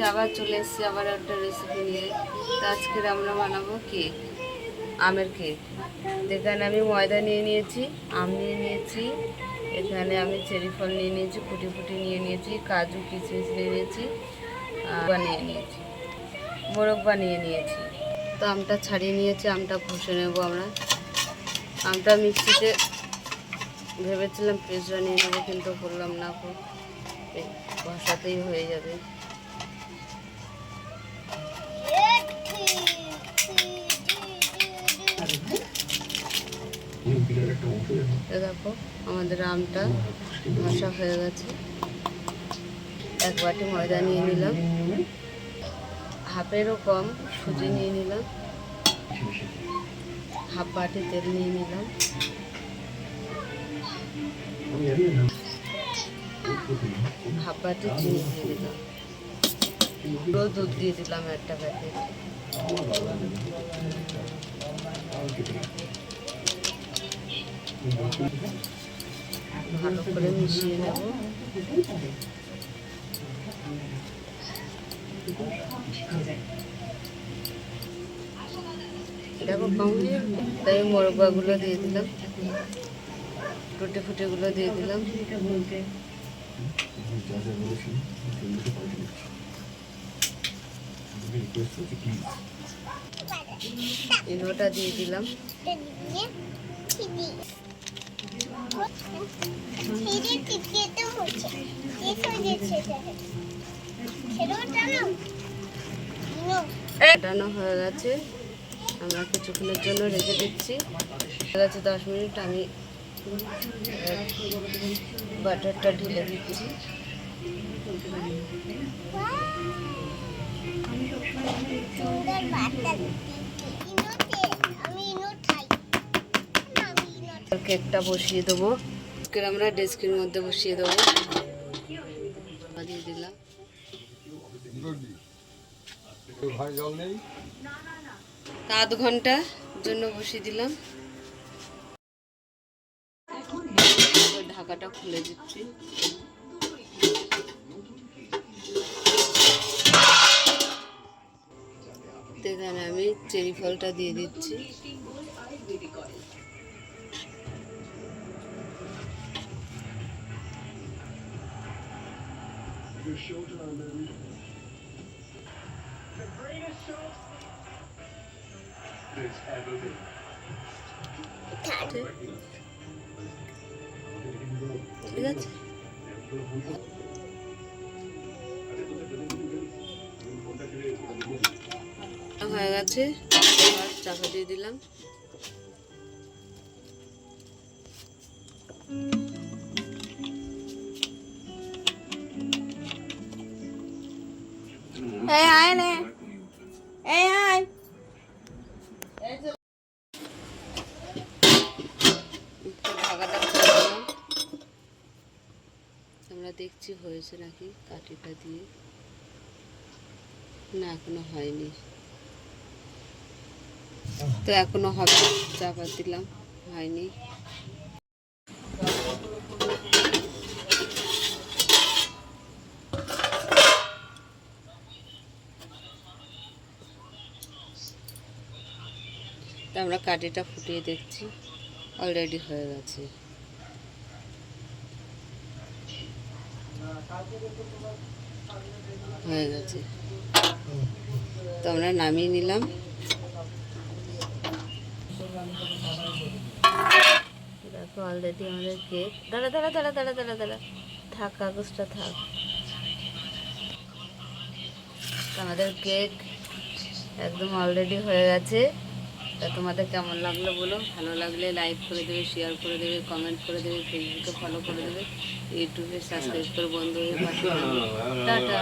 আবার চলে এসেছি আবার একটা রেসিপি নিয়ে। তো আজকে আমরা বানাবো কেক, আমের কেক। যেখানে আমি ময়দা নিয়ে নিয়েছি, আম নিয়ে নিয়েছি, এখানে আমি চেরি ফল নিয়ে নিয়েছি, ফুটি ফুটি নিয়ে নিয়েছি, কাজু কিশমিশ নিয়ে নিয়েছি, বানিয়ে নিয়েছি, মোরগ বানিয়ে নিয়েছি। তো আমটা ছাড়িয়ে নিয়েছি, আমটা ঘষে নেবো আমরা। আমটা মিক্সিতে ভেবেছিলাম পেস্ট বানিয়ে নেবো, কিন্তু করলাম না, ঘষাতেই হয়ে যাবে। দেখো আমাদের আমটা ঘষা হয়ে গেছে। এক বাটি ময়দা নিয়ে নিলাম, হাফেরও কম সুজি নিয়ে নিলাম, হাফ বাটি তেল নিয়ে নিলাম, হাফ বাটি চিনি দিয়ে দিলাম, পুরো দুধ দিয়ে দিলাম একটা প্যাকেট। ভালো করে মিশিয়ে নেব। দেখো কম হয়ে তাই মোরব্বাগুলো দিয়ে দিলাম, টুটি ফুটিগুলো দিয়ে দিলাম, ইনোটা দিয়ে দিলাম, ফোটানো হয়ে গেছে। আমরা কিছুক্ষণের জন্য রেখে দিচ্ছি। হয়ে গেছে 10 মিনিট। আমি বাটারটা ঢেলে দিচ্ছি। কেকটা বসিয়ে দেবো, আমরা ডেস্কের মধ্যে বসিয়ে দেবো। দিয়ে দিলাম, আধ ঘন্টার জন্য বসিয়ে দিলাম। ঢাকাটা খুলে দিচ্ছি। এখানে আমি চেরি ফলটা দিয়ে দিচ্ছি। ঠিক আছে, হয়ে গেছে। চাপা দিয়ে দিলাম। ঢাকাটা খুলে দিলাম। আমরা দেখছি হয়েছে নাকি কাঠিটা দিয়ে। না, এখনো হয়নি, তো এখনো হবে। চাপা দিলাম, হয়নি। তো আমরা কাঠিটা ফুটিয়ে দেখছি, অলরেডি হয়ে গেছে। হয়ে গেছে, তো আমরা নামিয়ে নিলাম। দেখো অলরেডি আমাদের কেক। দাঁড়া দাঁড়া দাঁড়া দাঁড়া দাঁড়া দাঁড়া থাক, কাগজটা থাক। আমাদের কেক একদম অলরেডি হয়ে গেছে। তা তোমাদের কেমন লাগলো বলো। ভালো লাগলে লাইক করে দেবে, শেয়ার করে দেবে, কমেন্ট করে দেবে, ফেসবুকে ফলো করে দেবে, ইউটিউবে সাবস্ক্রাইব করে বন্ধু হয়ে পাশে। টাটা।